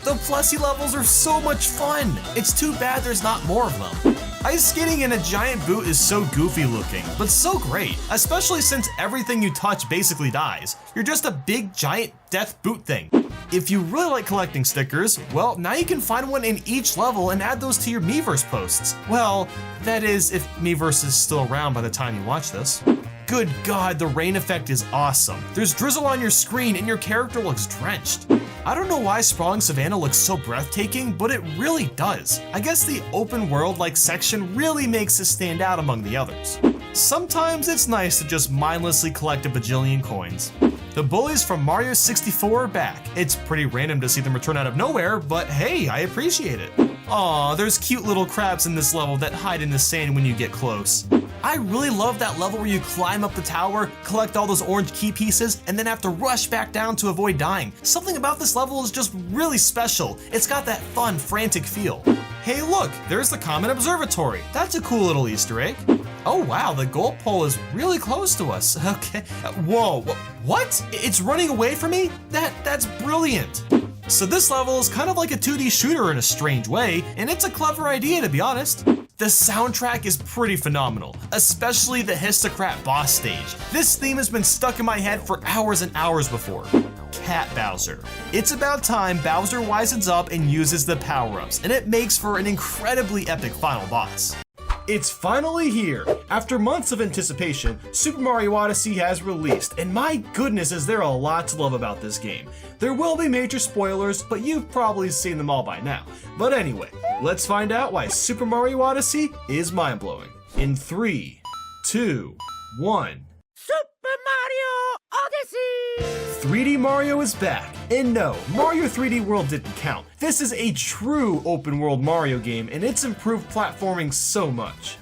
The Plessy levels are so much fun. It's too bad there's not more of them. Ice skating in a giant boot is so goofy looking, but so great, especially since everything you touch basically dies. You're just a big giant death boot thing. If you really like collecting stickers, well, now you can find one in each level and add those to your Miiverse posts. Well, that is if Miiverse is still around by the time you watch this. Good God, the rain effect is awesome. There's drizzle on your screen and your character looks drenched. I don't know why Sprawling Savannah looks so breathtaking, but it really does. I guess the open world-like section really makes it stand out among the others. Sometimes it's nice to just mindlessly collect a bajillion coins. The bullies from Mario 64 are back. It's pretty random to see them return out of nowhere, but hey, I appreciate it. Aw, there's cute little crabs in this level that hide in the sand when you get close. I really love that level where you climb up the tower, collect all those orange key pieces, and then have to rush back down to avoid dying. Something about this level is just really special. It's got that fun, frantic feel. Hey look, there's the Comet Observatory. That's a cool little Easter egg. Oh wow, the goal pole is really close to us. Okay. Whoa, what? It's running away from me? That's brilliant. So this level is kind of like a 2D shooter in a strange way, and it's a clever idea to be honest. The soundtrack is pretty phenomenal, especially the Histocrat boss stage. This theme has been stuck in my head for hours and hours before. Cat Bowser. It's about time Bowser wisens up and uses the power-ups, and it makes for an incredibly epic final boss. It's finally here! After months of anticipation, Super Mario Odyssey has released, and my goodness is there a lot to love about this game. There will be major spoilers, but you've probably seen them all by now. But anyway, let's find out why Super Mario Odyssey is mind-blowing. In 3, 2, 1... Super Mario Odyssey! 3D Mario is back, and no, Mario 3D World didn't count. This is a true open world Mario game, and it's improved platforming so much.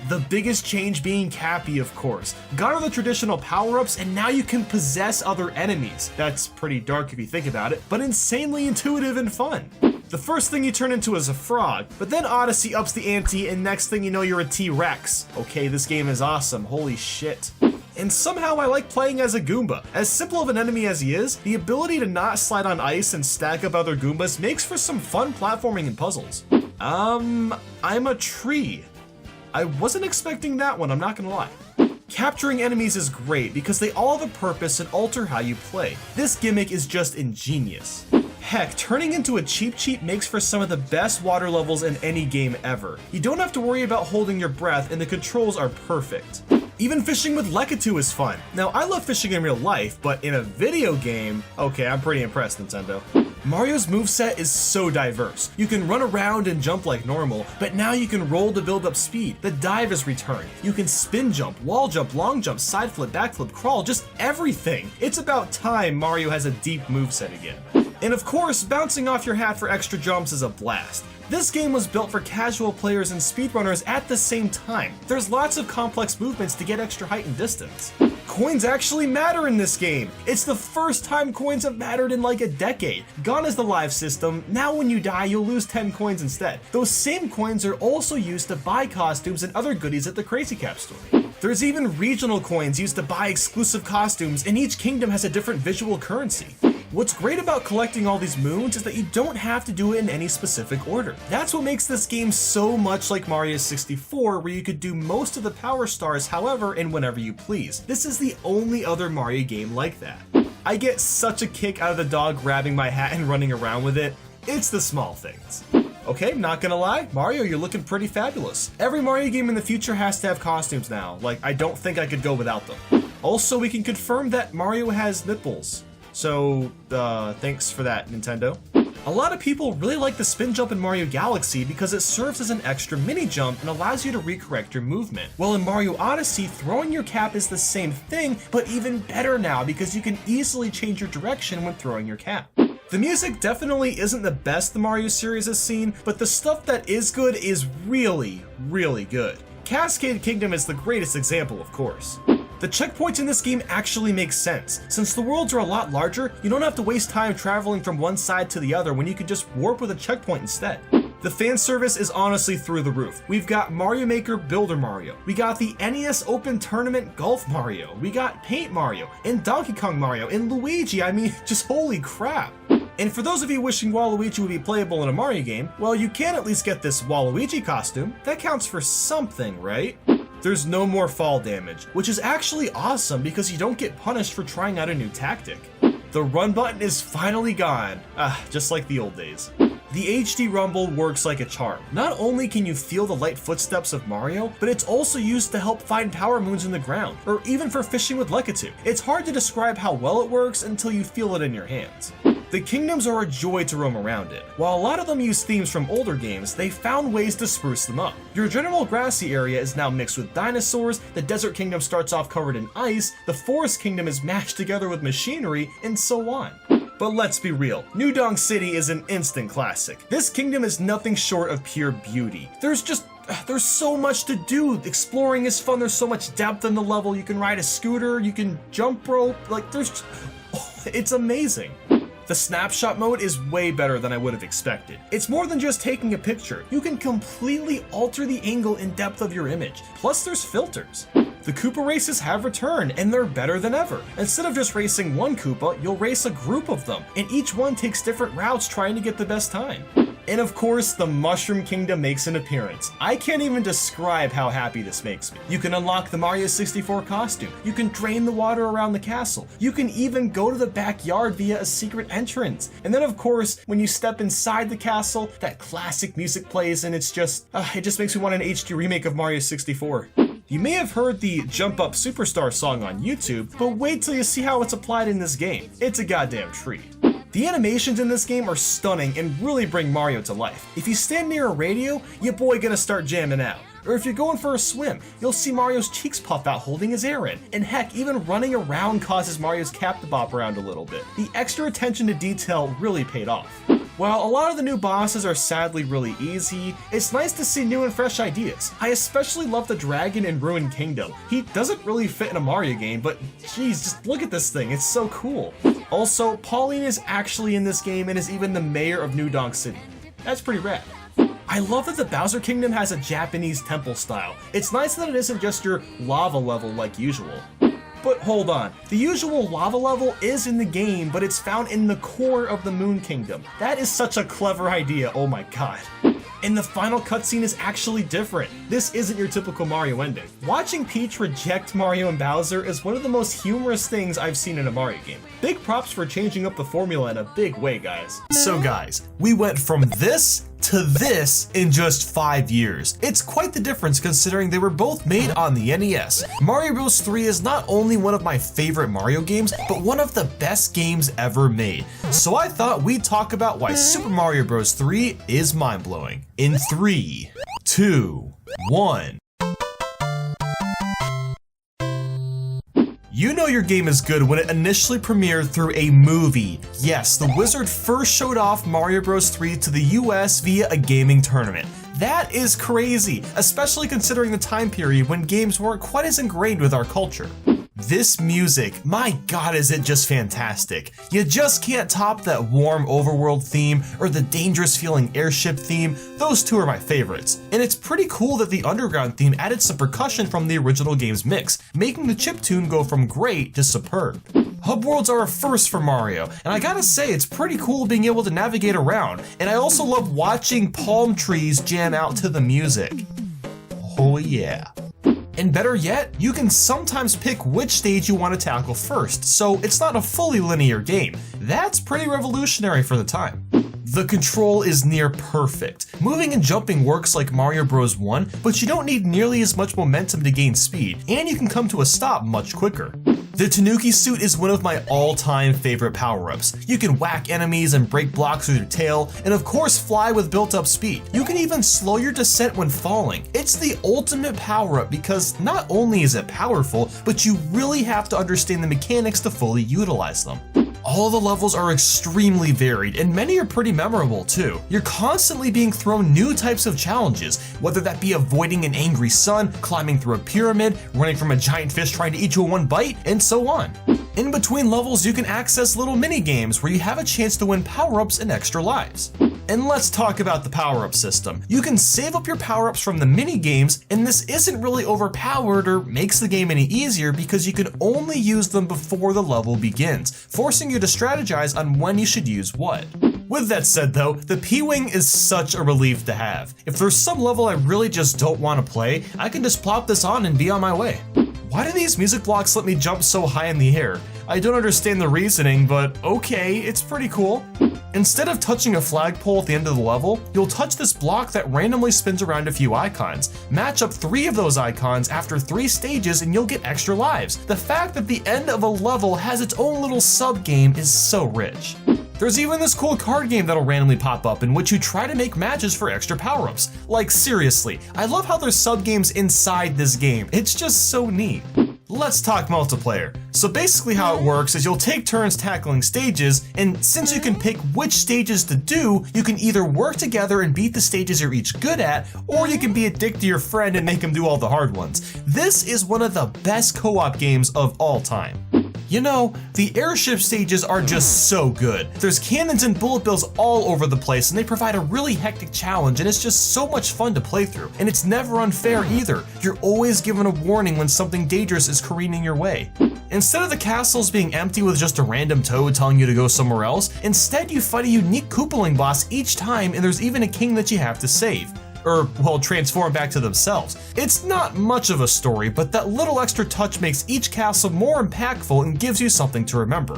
The biggest change being Cappy, of course. Gone are the traditional power-ups, and now you can possess other enemies. That's pretty dark if you think about it, but insanely intuitive and fun. The first thing you turn into is a frog, but then Odyssey ups the ante, and next thing you know you're a T-Rex. Okay, this game is awesome, holy shit. And somehow I like playing as a Goomba. As simple of an enemy as he is, the ability to not slide on ice and stack up other Goombas makes for some fun platforming and puzzles. I'm a tree. I wasn't expecting that one, I'm not gonna lie. Capturing enemies is great because they all have a purpose and alter how you play. This gimmick is just ingenious. Heck, turning into a Cheep Cheep makes for some of the best water levels in any game ever. You don't have to worry about holding your breath and the controls are perfect. Even fishing with Lekatu is fun. Now, I love fishing in real life, but in a video game, okay, I'm pretty impressed, Nintendo. Mario's moveset is so diverse. You can run around and jump like normal, but now you can roll to build up speed. The dive is returned. You can spin jump, wall jump, long jump, side flip, backflip, crawl, just everything. It's about time Mario has a deep moveset again. And of course, bouncing off your hat for extra jumps is a blast. This game was built for casual players and speedrunners at the same time. There's lots of complex movements to get extra height and distance. Coins actually matter in this game. It's the first time coins have mattered in like a decade. Gone is the live system. Now when you die, you'll lose 10 coins instead. Those same coins are also used to buy costumes and other goodies at the Crazy Cap store. There's even regional coins used to buy exclusive costumes, and each kingdom has a different visual currency. What's great about collecting all these moons is that you don't have to do it in any specific order. That's what makes this game so much like Mario 64, where you could do most of the power stars however and whenever you please. This is the only other Mario game like that. I get such a kick out of the dog grabbing my hat and running around with it. It's the small things. Okay, not gonna lie, Mario, you're looking pretty fabulous. Every Mario game in the future has to have costumes now. Like, I don't think I could go without them. Also, we can confirm that Mario has nipples. So, thanks for that, Nintendo. A lot of people really like the spin jump in Mario Galaxy because it serves as an extra mini jump and allows you to recorrect your movement. Well, in Mario Odyssey, throwing your cap is the same thing, but even better now because you can easily change your direction when throwing your cap. The music definitely isn't the best the Mario series has seen, but the stuff that is good is really, really good. Cascade Kingdom is the greatest example, of course. The checkpoints in this game actually make sense. Since the worlds are a lot larger, you don't have to waste time traveling from one side to the other when you could just warp with a checkpoint instead. The fan service is honestly through the roof. We've got Mario Maker Builder Mario. We got the NES Open Tournament Golf Mario. We got Paint Mario and Donkey Kong Mario and Luigi. I mean, just holy crap. And for those of you wishing Waluigi would be playable in a Mario game, well, you can at least get this Waluigi costume. That counts for something, right? There's no more fall damage, which is actually awesome because you don't get punished for trying out a new tactic. The run button is finally gone, just like the old days. The HD rumble works like a charm. Not only can you feel the light footsteps of Mario, but it's also used to help find power moons in the ground, or even for fishing with Lekatu. It's hard to describe how well it works until you feel it in your hands. The kingdoms are a joy to roam around in. While a lot of them use themes from older games, they found ways to spruce them up. Your general grassy area is now mixed with dinosaurs, the desert kingdom starts off covered in ice, the forest kingdom is mashed together with machinery, and so on. But let's be real, New Donk City is an instant classic. This kingdom is nothing short of pure beauty. There's so much to do. Exploring is fun, there's so much depth in the level, you can ride a scooter, you can jump rope, like it's amazing. The snapshot mode is way better than I would have expected. It's more than just taking a picture. You can completely alter the angle and depth of your image. Plus there's filters. The Koopa races have returned, and they're better than ever. Instead of just racing one Koopa, you'll race a group of them, and each one takes different routes trying to get the best time. And of course, the Mushroom Kingdom makes an appearance. I can't even describe how happy this makes me. You can unlock the Mario 64 costume, you can drain the water around the castle, you can even go to the backyard via a secret entrance. And then of course, when you step inside the castle, that classic music plays and it just makes me want an HD remake of Mario 64. You may have heard the Jump Up Superstar song on YouTube, but wait till you see how it's applied in this game. It's a goddamn treat. The animations in this game are stunning and really bring Mario to life. If you stand near a radio, your boy gonna start jamming out. Or if you're going for a swim, you'll see Mario's cheeks puff out holding his air in. And heck, even running around causes Mario's cap to bop around a little bit. The extra attention to detail really paid off. While a lot of the new bosses are sadly really easy, it's nice to see new and fresh ideas. I especially love the dragon in Ruined Kingdom. He doesn't really fit in a Mario game, but geez, just look at this thing, it's so cool. Also, Pauline is actually in this game and is even the mayor of New Donk City. That's pretty rad. I love that the Bowser Kingdom has a Japanese temple style. It's nice that it isn't just your lava level like usual. But hold on, the usual lava level is in the game, but it's found in the core of the Moon Kingdom. That is such a clever idea, oh my god. And the final cutscene is actually different. This isn't your typical Mario ending. Watching Peach reject Mario and Bowser is one of the most humorous things I've seen in a Mario game. Big props for changing up the formula in a big way, guys. So guys, we went from this to this in just 5 years. It's quite the difference considering they were both made on the NES. Mario Bros. 3 is not only one of my favorite Mario games, but one of the best games ever made. So I thought we'd talk about why Super Mario Bros. 3 is mind-blowing. In 3, 2, 1. You know your game is good when it initially premiered through a movie. Yes, the Wizard first showed off Mario Bros. 3 to the US via a gaming tournament. That is crazy, especially considering the time period when games weren't quite as ingrained with our culture. This music, my god is it just fantastic. You just can't top that warm overworld theme or the dangerous feeling airship theme. Those two are my favorites. And it's pretty cool that the underground theme added some percussion from the original game's mix, making the chiptune go from great to superb. Hub worlds are a first for Mario, and I gotta say it's pretty cool being able to navigate around, and I also love watching palm trees jam out to the music. Oh yeah. And better yet, you can sometimes pick which stage you want to tackle first, so it's not a fully linear game. That's pretty revolutionary for the time. The control is near perfect. Moving and jumping works like Mario Bros. 1, but you don't need nearly as much momentum to gain speed, and you can come to a stop much quicker. The Tanuki suit is one of my all-time favorite power-ups. You can whack enemies and break blocks with your tail, and of course fly with built-up speed. You can even slow your descent when falling. It's the ultimate power-up because not only is it powerful, but you really have to understand the mechanics to fully utilize them. All the levels are extremely varied, and many are pretty memorable too. You're constantly being thrown new types of challenges, whether that be avoiding an angry sun, climbing through a pyramid, running from a giant fish trying to eat you in one bite, and so on. In between levels, you can access little mini games where you have a chance to win power-ups and extra lives. And let's talk about the power-up system. You can save up your power-ups from the mini games, and this isn't really overpowered or makes the game any easier because you can only use them before the level begins, forcing you to strategize on when you should use what. With that said though, the P-Wing is such a relief to have. If there's some level I really just don't want to play, I can just plop this on and be on my way. Why do these music blocks let me jump so high in the air? I don't understand the reasoning, but okay, it's pretty cool. Instead of touching a flagpole at the end of the level, you'll touch this block that randomly spins around a few icons. Match up 3 of those icons after 3 stages and you'll get extra lives. The fact that the end of a level has its own little sub-game is so rich. There's even this cool card game that'll randomly pop up in which you try to make matches for extra power-ups. Like seriously, I love how there's sub-games inside this game. It's just so neat. Let's talk multiplayer. So basically how it works is you'll take turns tackling stages, and since you can pick which stages to do, you can either work together and beat the stages you're each good at, or you can be a dick to your friend and make him do all the hard ones. This is one of the best co-op games of all time. You know, the airship stages are just so good. There's cannons and bullet bills all over the place, and they provide a really hectic challenge, and it's just so much fun to play through. And it's never unfair either. You're always given a warning when something dangerous is careening your way. Instead of the castles being empty with just a random toad telling you to go somewhere else, instead you fight a unique Koopaling boss each time, and there's even a king that you have to save. Or, well, transform back to themselves. It's not much of a story, but that little extra touch makes each castle more impactful and gives you something to remember.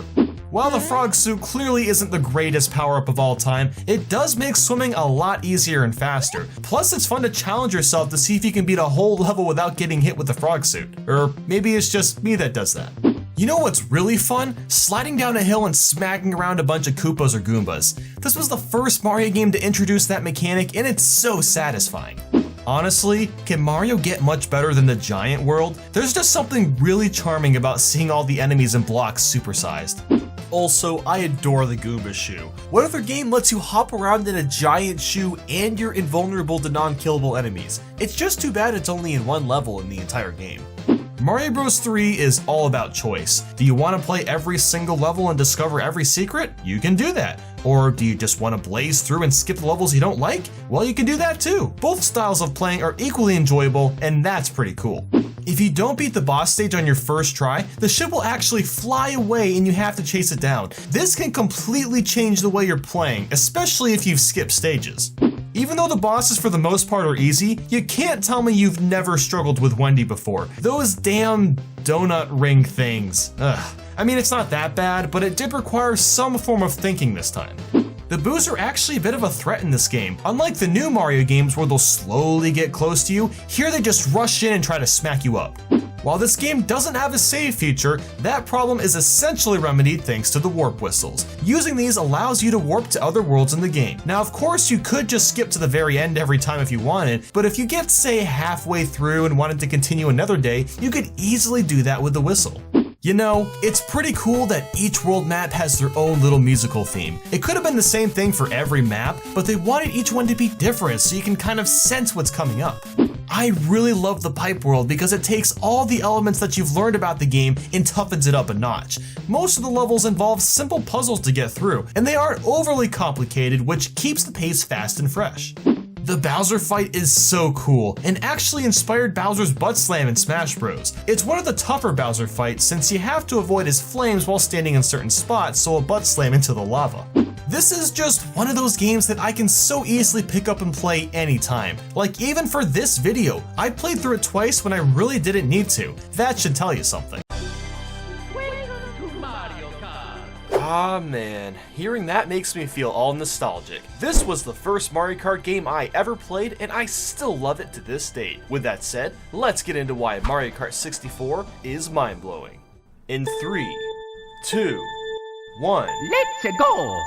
While the frog suit clearly isn't the greatest power-up of all time, it does make swimming a lot easier and faster. Plus, it's fun to challenge yourself to see if you can beat a whole level without getting hit with the frog suit. Or maybe it's just me that does that. You know what's really fun? Sliding down a hill and smacking around a bunch of Koopas or Goombas. This was the first Mario game to introduce that mechanic, and it's so satisfying. Honestly, can Mario get much better than the giant world? There's just something really charming about seeing all the enemies and blocks supersized. Also, I adore the Goomba shoe. What other game lets you hop around in a giant shoe and you're invulnerable to non-killable enemies? It's just too bad it's only in one level in the entire game. Mario Bros. 3 is all about choice. Do you want to play every single level and discover every secret? You can do that. Or do you just want to blaze through and skip the levels you don't like? Well, you can do that too. Both styles of playing are equally enjoyable, and that's pretty cool. If you don't beat the boss stage on your first try, the ship will actually fly away and you have to chase it down. This can completely change the way you're playing, especially if you've skipped stages. Even though the bosses for the most part are easy, you can't tell me you've never struggled with Wendy before. Those damn donut ring things. Ugh. I mean, it's not that bad, but it did require some form of thinking this time. The boos are actually a bit of a threat in this game. Unlike the new Mario games where they'll slowly get close to you, here they just rush in and try to smack you up. While this game doesn't have a save feature, that problem is essentially remedied thanks to the warp whistles. Using these allows you to warp to other worlds in the game. Now, of course, you could just skip to the very end every time if you wanted, but if you get, say, halfway through and wanted to continue another day, you could easily do that with the whistle. You know, it's pretty cool that each world map has their own little musical theme. It could have been the same thing for every map, but they wanted each one to be different so you can kind of sense what's coming up. I really love the pipe world because it takes all the elements that you've learned about the game and toughens it up a notch. Most of the levels involve simple puzzles to get through, and they aren't overly complicated, which keeps the pace fast and fresh. The Bowser fight is so cool, and actually inspired Bowser's butt slam in Smash Bros. It's one of the tougher Bowser fights since you have to avoid his flames while standing in certain spots so a butt slam into the lava. This is just one of those games that I can so easily pick up and play anytime. Like even for this video, I played through it twice when I really didn't need to. That should tell you something. Ah man, hearing that makes me feel all nostalgic. This was the first Mario Kart game I ever played, and I still love it to this date. With that said, let's get into why Mario Kart 64 is mind-blowing. In 3, 2, 1... Let's go!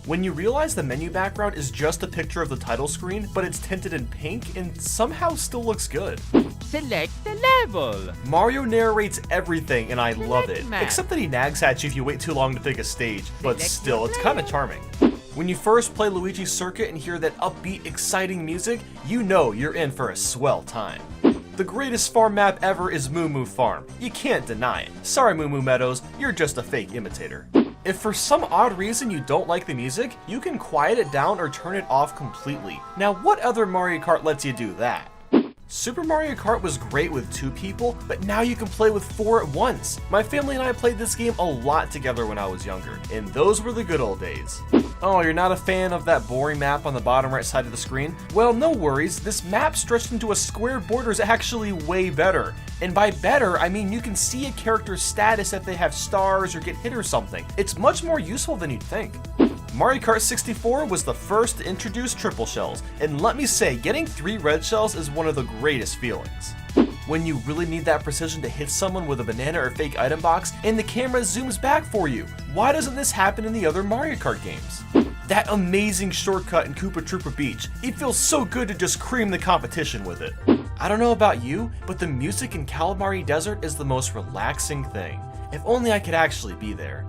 When you realize the menu background is just a picture of the title screen, but it's tinted in pink and somehow still looks good. Select the level. Mario narrates everything and I love it, except that he nags at you if you wait too long to pick a stage, but still, it's kind of charming. When you first play Luigi's Circuit and hear that upbeat, exciting music, you know you're in for a swell time. The greatest farm map ever is Moo Moo Farm. You can't deny it. Sorry Moo Moo Meadows, you're just a fake imitator. If for some odd reason you don't like the music, you can quiet it down or turn it off completely. Now what other Mario Kart lets you do that? Super Mario Kart was great with 2 people, but now you can play with 4 at once. My family and I played this game a lot together when I was younger, and those were the good old days. Oh, you're not a fan of that boring map on the bottom right side of the screen? Well, no worries, this map stretched into a square border is actually way better. And by better, I mean you can see a character's status if they have stars or get hit or something. It's much more useful than you'd think. Mario Kart 64 was the first to introduce triple shells, and let me say, getting 3 red shells is one of the greatest feelings. When you really need that precision to hit someone with a banana or fake item box, and the camera zooms back for you. Why doesn't this happen in the other Mario Kart games? That amazing shortcut in Koopa Troopa Beach, it feels so good to just cream the competition with it. I don't know about you, but the music in Calamari Desert is the most relaxing thing. If only I could actually be there.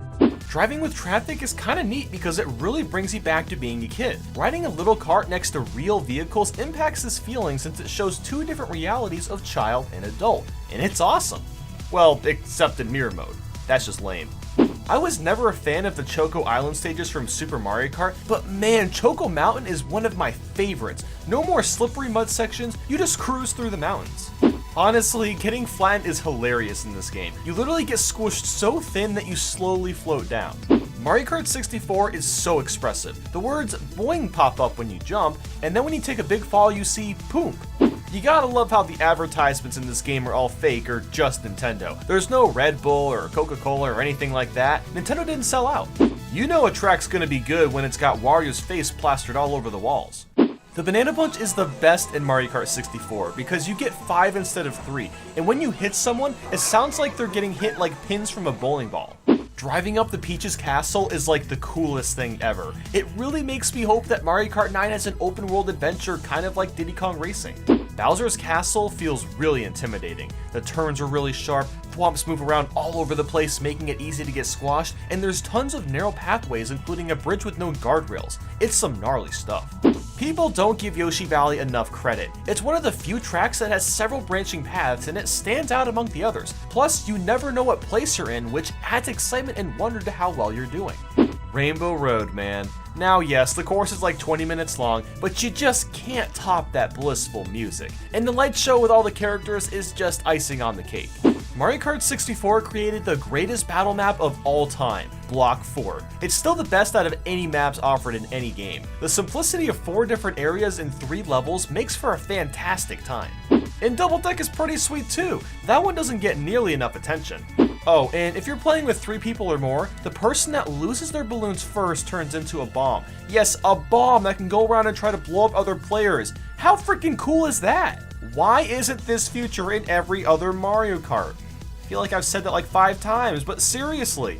Driving with traffic is kinda neat because it really brings you back to being a kid. Riding a little cart next to real vehicles impacts this feeling since it shows 2 different realities of child and adult, and it's awesome. Well, except in mirror mode. That's just lame. I was never a fan of the Choco Island stages from Super Mario Kart, but man, Choco Mountain is one of my favorites. No more slippery mud sections, you just cruise through the mountains. Honestly, getting flattened is hilarious in this game. You literally get squished so thin that you slowly float down. Mario Kart 64 is so expressive. The words boing pop up when you jump, and then when you take a big fall you see poop. You gotta love how the advertisements in this game are all fake or just Nintendo. There's no Red Bull or Coca-Cola or anything like that. Nintendo didn't sell out. You know a track's gonna be good when it's got Wario's face plastered all over the walls. The Banana Punch is the best in Mario Kart 64 because you get 5 instead of 3, and when you hit someone, it sounds like they're getting hit like pins from a bowling ball. Driving up the Peach's castle is like the coolest thing ever. It really makes me hope that Mario Kart 9 has an open world adventure kind of like Diddy Kong Racing. Bowser's castle feels really intimidating. The turns are really sharp, thwomps move around all over the place making it easy to get squashed, and there's tons of narrow pathways including a bridge with no guardrails. It's some gnarly stuff. People don't give Yoshi Valley enough credit. It's one of the few tracks that has several branching paths and it stands out among the others. Plus, you never know what place you're in, which adds excitement and wonder to how well you're doing. Rainbow Road, man. Now yes, the course is like 20 minutes long, but you just can't top that blissful music. And the light show with all the characters is just icing on the cake. Mario Kart 64 created the greatest battle map of all time, Block 4. It's still the best out of any maps offered in any game. The simplicity of 4 different areas in 3 levels makes for a fantastic time. And Double Deck is pretty sweet too. That one doesn't get nearly enough attention. Oh, and if you're playing with 3 people or more, the person that loses their balloons first turns into a bomb. Yes, a bomb that can go around and try to blow up other players. How freaking cool is that? Why isn't this feature in every other Mario Kart? I feel like I've said that like 5 times, but seriously.